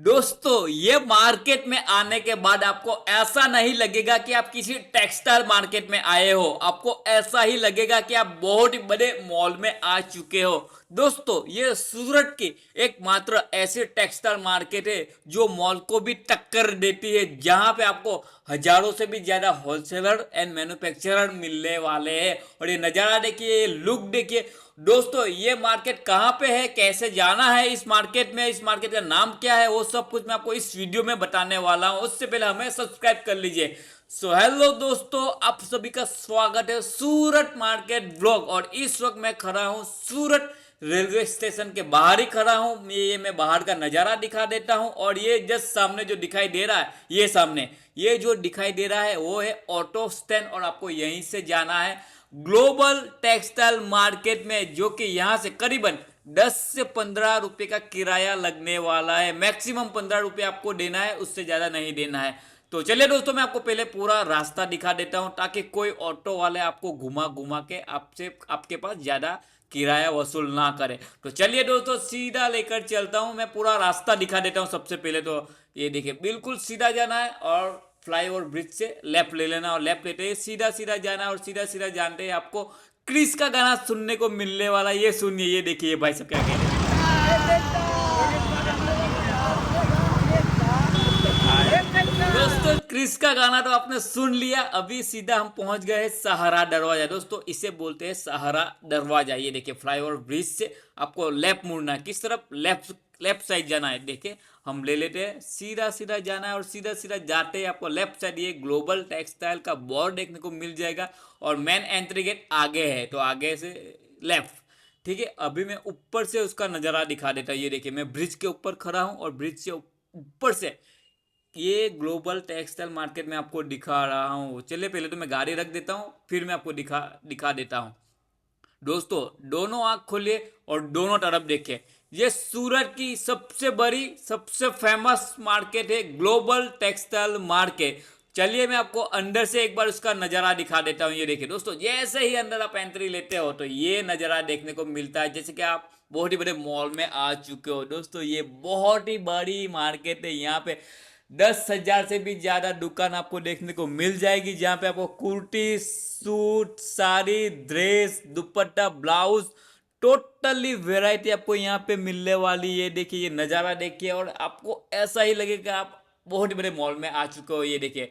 दोस्तों ये मार्केट में आने के बाद आपको ऐसा नहीं लगेगा कि आप किसी टेक्सटाइल मार्केट में आए हो। आपको ऐसा ही लगेगा कि आप बहुत ही बड़े मॉल में आ चुके हो। दोस्तों ये सूरत की एकमात्र ऐसी टेक्सटाइल मार्केट है जो मॉल को भी टक्कर देती है, जहां पे आपको हजारों से भी ज्यादा होलसेलर एंड मैन्युफैक्चरर मिलने वाले हैं। और ये नजारा देखिए, ये लुक देखिए। दोस्तों ये मार्केट कहाँ पे है, कैसे जाना है इस मार्केट में, इस मार्केट का नाम क्या है, वो सब कुछ मैं आपको इस वीडियो में बताने वाला हूँ। उससे पहले हमें सब्सक्राइब कर लीजिए। सो हेलो दोस्तों, आप सभी का स्वागत है सूरत मार्केट ब्लॉग। और इस वक्त मैं खड़ा हूँ सूरत रेलवे स्टेशन के बाहर ही खड़ा हूँ। ये मैं बाहर का नज़ारा दिखा देता हूँ। और ये जस्ट सामने जो दिखाई दे रहा है, ये सामने ये जो दिखाई दे रहा है वो है ऑटो स्टैंड। और आपको यहीं से जाना है ग्लोबल टेक्सटाइल मार्केट में, जो कि यहाँ से करीबन 10 से 15 रुपए का किराया लगने वाला है। मैक्सिमम 15 रुपए आपको देना है, उससे ज़्यादा नहीं देना है। तो चलिए दोस्तों, मैं आपको पहले पूरा रास्ता दिखा देता हूँ ताकि कोई ऑटो वाले आपको घुमा घुमा के आपसे आपके पास ज़्यादा किराया वसूल ना करे। तो चलिए दोस्तों, सीधा लेकर चलता हूँ। मैं पूरा रास्ता दिखा देता हूँ। सबसे पहले तो ये देखिए, बिल्कुल सीधा जाना है और फ्लाईओवर ब्रिज से लेफ्ट ले लेना, और लेफ्ट लेते ही सीधा सीधा जाना, और सीधा सीधा जानते हैं आपको क्रिस का गाना सुनने को मिलने वाला। ये सुनिए, ये देखिए भाई सब क्या कह रहे हैं। दोस्तों क्रिस का गाना तो आपने सुन लिया। अभी सीधा हम पहुंच गए सहारा दरवाजा। दोस्तों इसे बोलते हैं सहारा दरवाजा। ये देखिए, फ्लाईओवर ब्रिज से आपको लेफ्ट मुड़ना है। किस तरफ? लेफ्ट लेफ्ट साइड जाना है। देखिए हम ले लेते हैं, सीधा सीधा जाना है, और सीधा सीधा जाते ही आपको लेफ्ट साइड ये ग्लोबल टेक्सटाइल का बोर्ड देखने को मिल जाएगा। और मेन एंट्री गेट आगे है, तो आगे से लेफ्ट। ठीक है, अभी मैं ऊपर से उसका नज़ारा दिखा देता हूँ। ये देखिए, मैं ब्रिज के ऊपर खड़ा हूँ और ब्रिज से ऊपर से ये ग्लोबल टेक्सटाइल मार्केट में आपको दिखा रहा हूँ। चलिए पहले तो मैं गाड़ी रख देता हूँ, फिर मैं आपको दिखा दिखा देता हूँ। दोस्तों दोनों आंख खोलिए और दोनों तरफ देखिए। ये सूरत की सबसे बड़ी, सबसे फेमस मार्केट है, ग्लोबल टेक्सटाइल मार्केट। चलिए मैं आपको अंदर से एक बार उसका नज़ारा दिखा देता हूँ। ये देखिए दोस्तों, जैसे ही अंदर आप एंट्री लेते हो तो ये नज़ारा देखने को मिलता है, जैसे कि आप बहुत ही बड़े मॉल में आ चुके हो। दोस्तों ये बहुत ही बड़ी मार्केट है। यहाँ पे 10,000 से भी ज़्यादा दुकान आपको देखने को मिल जाएगी, जहाँ पे आपको कुर्ती, सूट, साड़ी, ड्रेस, दुपट्टा, ब्लाउज, टोटली वेराइटी आपको यहाँ पे मिलने वाली। ये देखिए, ये नज़ारा देखिए और आपको ऐसा ही लगेगा आप बहुत ही बड़े मॉल में आ चुके हो। ये देखिए,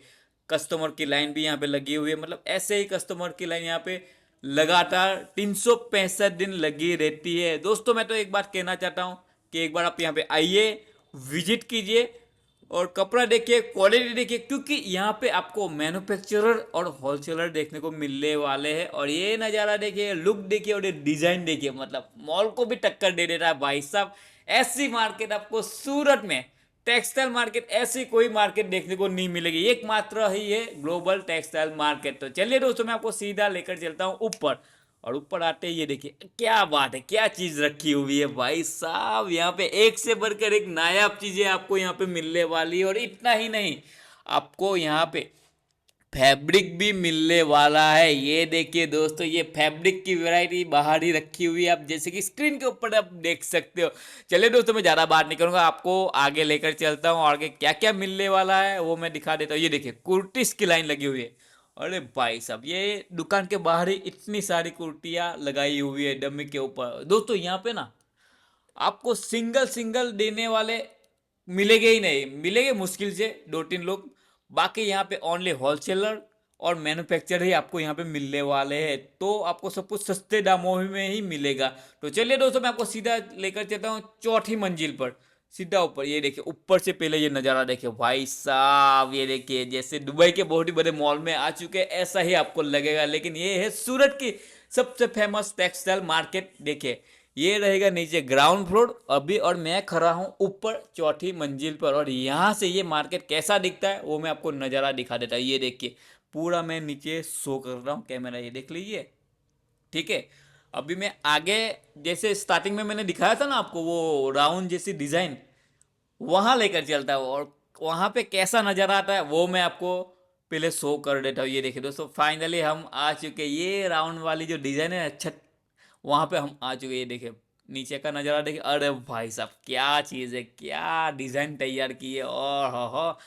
कस्टमर की लाइन भी यहाँ पे लगी हुई है। मतलब ऐसे ही कस्टमर की लाइन यहाँ पे लगातार 365 दिन लगी रहती है। दोस्तों मैं तो एक बात कहना चाहता हूँ कि एक बार आप यहाँ पे आइए, विजिट कीजिए और कपड़ा देखिए, क्वालिटी देखिए, क्योंकि यहाँ पे आपको मैन्युफैक्चरर और होलसेलर देखने को मिलने वाले हैं। और ये नज़ारा देखिए, लुक देखिए और ये डिज़ाइन देखिए, मतलब मॉल को भी टक्कर दे देता है भाई साहब। ऐसी मार्केट आपको सूरत में, टेक्सटाइल मार्केट, ऐसी कोई मार्केट देखने को नहीं मिलेगी। एकमात्र ही है ग्लोबल टेक्सटाइल मार्केट। तो चलिए दोस्तों, मैं आपको सीधा लेकर चलता हूँ ऊपर। और ऊपर आते ही ये देखिए, क्या बात है, क्या चीज रखी हुई है भाई साहब। यहाँ पे एक से बढ़कर एक नायाब चीजें आपको यहाँ पे मिलने वाली है। और इतना ही नहीं, आपको यहाँ पे फैब्रिक भी मिलने वाला है। ये देखिए दोस्तों, ये फैब्रिक की वैरायटी बाहर ही रखी हुई है, आप जैसे कि स्क्रीन के ऊपर आप देख सकते हो। चलिए दोस्तों, मैं ज़्यादा बात नहीं करूँगा, आपको आगे लेकर चलता हूँ। आगे क्या क्या मिलने वाला है वो मैं दिखा देता हूँ। ये देखिए, कुर्तीस की लाइन लगी हुई है। अरे भाई साहब, ये दुकान के बाहर ही इतनी सारी कुर्तियाँ लगाई हुई है डमी के ऊपर। दोस्तों यहाँ पे ना आपको सिंगल सिंगल देने वाले मिलेंगे ही नहीं, मिलेंगे मुश्किल से 2-3 लोग। बाकी यहाँ पे ओनली होलसेलर और मैन्युफैक्चरर ही आपको यहाँ पे मिलने वाले हैं। तो आपको सब कुछ सस्ते दामों में ही मिलेगा। तो चलिए दोस्तों, मैं आपको सीधा लेकर चलता हूँ चौथी मंजिल पर, सीधा ऊपर। ये देखिए, ऊपर से पहले ये नज़ारा देखिए भाई साहब। ये देखिए, जैसे दुबई के बहुत ही बड़े मॉल में आ चुके हैं ऐसा ही आपको लगेगा। लेकिन ये है सूरत की सबसे फेमस टेक्सटाइल मार्केट। देखिए, ये रहेगा नीचे ग्राउंड फ्लोर अभी, और मैं खड़ा हूँ ऊपर चौथी मंजिल पर। और यहाँ से ये मार्केट कैसा दिखता है वो मैं आपको नज़ारा दिखा देता हूँ। ये देखिए, पूरा मैं नीचे शो कर रहा हूँ कैमरा, ये देख लीजिए। ठीक है, अभी मैं आगे, जैसे स्टार्टिंग में मैंने दिखाया था ना आपको वो राउंड जैसी डिज़ाइन, वहाँ लेकर चलता है। और वहाँ पे कैसा नज़ारा आता है वो मैं आपको पहले शो कर देता हूँ। ये देखिए दोस्तों, फाइनली हम आ चुके, ये राउंड वाली जो डिज़ाइन है छत, वहाँ पे हम आ चुके। ये देखिए, नीचे का नज़ारा देखिए, अरे भाई साहब क्या चीज़ है, क्या डिज़ाइन तैयार की है, और हो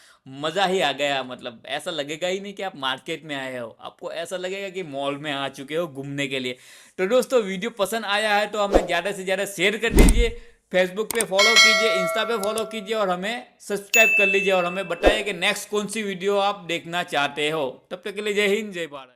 मज़ा ही आ गया। मतलब ऐसा लगेगा ही नहीं कि आप मार्केट में आए हो, आपको ऐसा लगेगा कि मॉल में आ चुके हो घूमने के लिए। तो दोस्तों वीडियो पसंद आया है तो हमें ज़्यादा से ज़्यादा शेयर कर दीजिए, फेसबुक पे फॉलो कीजिए, इंस्टा पे फॉलो कीजिए और हमें सब्सक्राइब कर लीजिए, और हमें बताइए कि नेक्स्ट कौन सी वीडियो आप देखना चाहते हो। तब तक के लिए जय हिंद जय भारत।